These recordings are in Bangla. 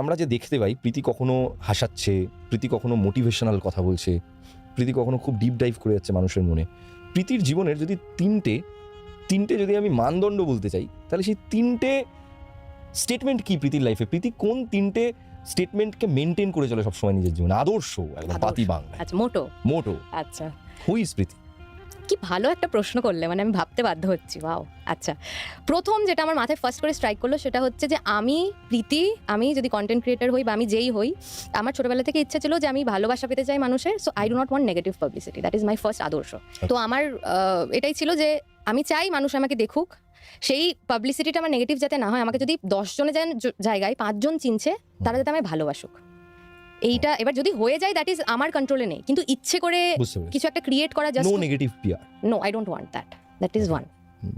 আমরা যে দেখতে পাই প্রীতি কখনো হাসাচ্ছে, প্রীতি কখনো মোটিভেশনাল কথা বলছে, প্রীতি কখনো খুব ডিপ ডাইভ করে যাচ্ছে মানুষের মনে। প্রীতির জীবনের যদি তিনটে যদি আমি মানদণ্ড বলতে চাই, তাহলে সেই তিনটে স্টেটমেন্ট কি প্রীতির লাইফে? প্রীতি কোন তিনটে স্টেটমেন্টকে মেনটেন করে চলে সবসময় নিজের জীবনে? আদর্শ, একদম পাতি বাংলা। আচ্ছা, মোটো। আচ্ছা, হু ইজ প্রীতি? কি ভালো একটা প্রশ্ন করলে, মানে আমি ভাবতে বাধ্য হচ্ছি। ওয়াও। আচ্ছা, প্রথম যেটা আমার মাথায় ফার্স্ট করে স্ট্রাইক করলো সেটা হচ্ছে যে আমি যদি কন্টেন্ট ক্রিয়েটার হই বা আমি যেই হই, আমার ছোটবেলা থেকে ইচ্ছা ছিল যে আমি ভালোবাসা পেতে চাই মানুষের। So I do not want negative publicity, that is my first আদর্শ। তো আমার এটাই ছিল যে আমি চাই মানুষ আমাকে দেখুক, সেই পাবলিসিটিটা আমার নেগেটিভ যাতে না হয়। আমাকে যদি 10 জনের জায়গায় 5 জন চিনছে, তারা যাতে আমায় ভালোবাসুক। এইটা এবার যদি হয়ে যায়, দ্যাট ইজ আমার কন্ট্রোলে নেই, কিন্তু ইচ্ছে করে কিছু একটা ক্রিয়েট করা just no negative PR. No, I don't want that. That is one.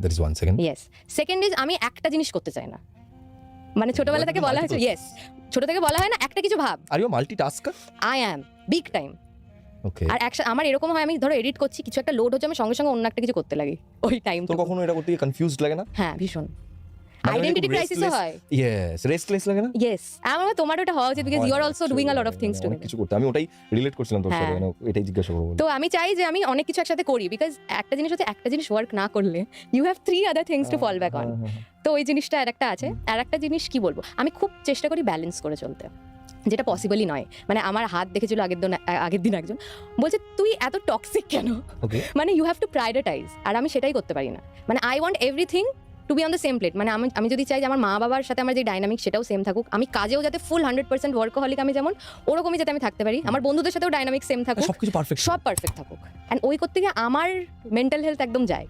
That is one. Second? Yes, second is আমি একটা জিনিস করতে চাই না। মানে ছোটবেলা থেকে বলা হয়েছে, ইয়েস, ছোট থেকে বলা হয় না একটা কিছু ভাব। Are you multitasker? I am big time. Okay. আর আমার এরকম হয়, আমি ধরো এডিট করছি, কিছু একটা লোড হচ্ছে, আমি সঙ্গে সঙ্গে অন্য একটা কিছু করতে লাগি ওই টাইম। তো কখনো এটা করতে কনফিউজড লাগে না? হ্যাঁ, ভীষণ। আইডেন্টিটি ক্রাইসিসও হয়। ইয়েস, রেস্টলেস লাগে না? ইয়েস, আমার তোমার ওটা হওয়া উচিত, because you are also doing a lot of things to me. কিছু করতে আমি ওটাই রিলেট করছিলাম তোর সাথে, মানে এটাই জিজ্ঞাসা করব। তো আমি চাই যে আমি অনেক কিছু একসাথে করি, বিকজ একটা জিনিস হচ্ছে একটা জিনিস ওয়ার্ক না করলে you have 3 other things to fall back on. তো ওই জিনিসটা আর একটা আছে। আর একটা জিনিস কি বলবো, আমি খুব চেষ্টা করি ব্যালেন্স করে চলতে, যেটা পসিবলই নয়। মানে আমার হাত দেখেছিল আগের দিন একজন বলছে, তুই এত টক্সিক কেন? মানে ইউ হ্যাভ টু প্রায়োরিটাইজ। আর আমি সেটাই করতে পারি না। মানে I want everything to be on the same plate. মানে আমি যদি চাই যে আমার মা বাবার সাথে আমার যে ডাইনামিক সেটাও সেম থাকুক, আমি কাজেও যাতে ফুল 100% ওয়ার্কহলিক আমি যেমন, ওরকমই যাতে আমি থাকতে পারি, আমার বন্ধুদের সাথেও ডাইনামিক সেম থাকুক, সবকিছু পারফেক্ট সব পারফেক্ট থাকুক। অ্যান্ড ওই করতে গিয়ে আমার মেন্টাল হেলথ একদম যায়।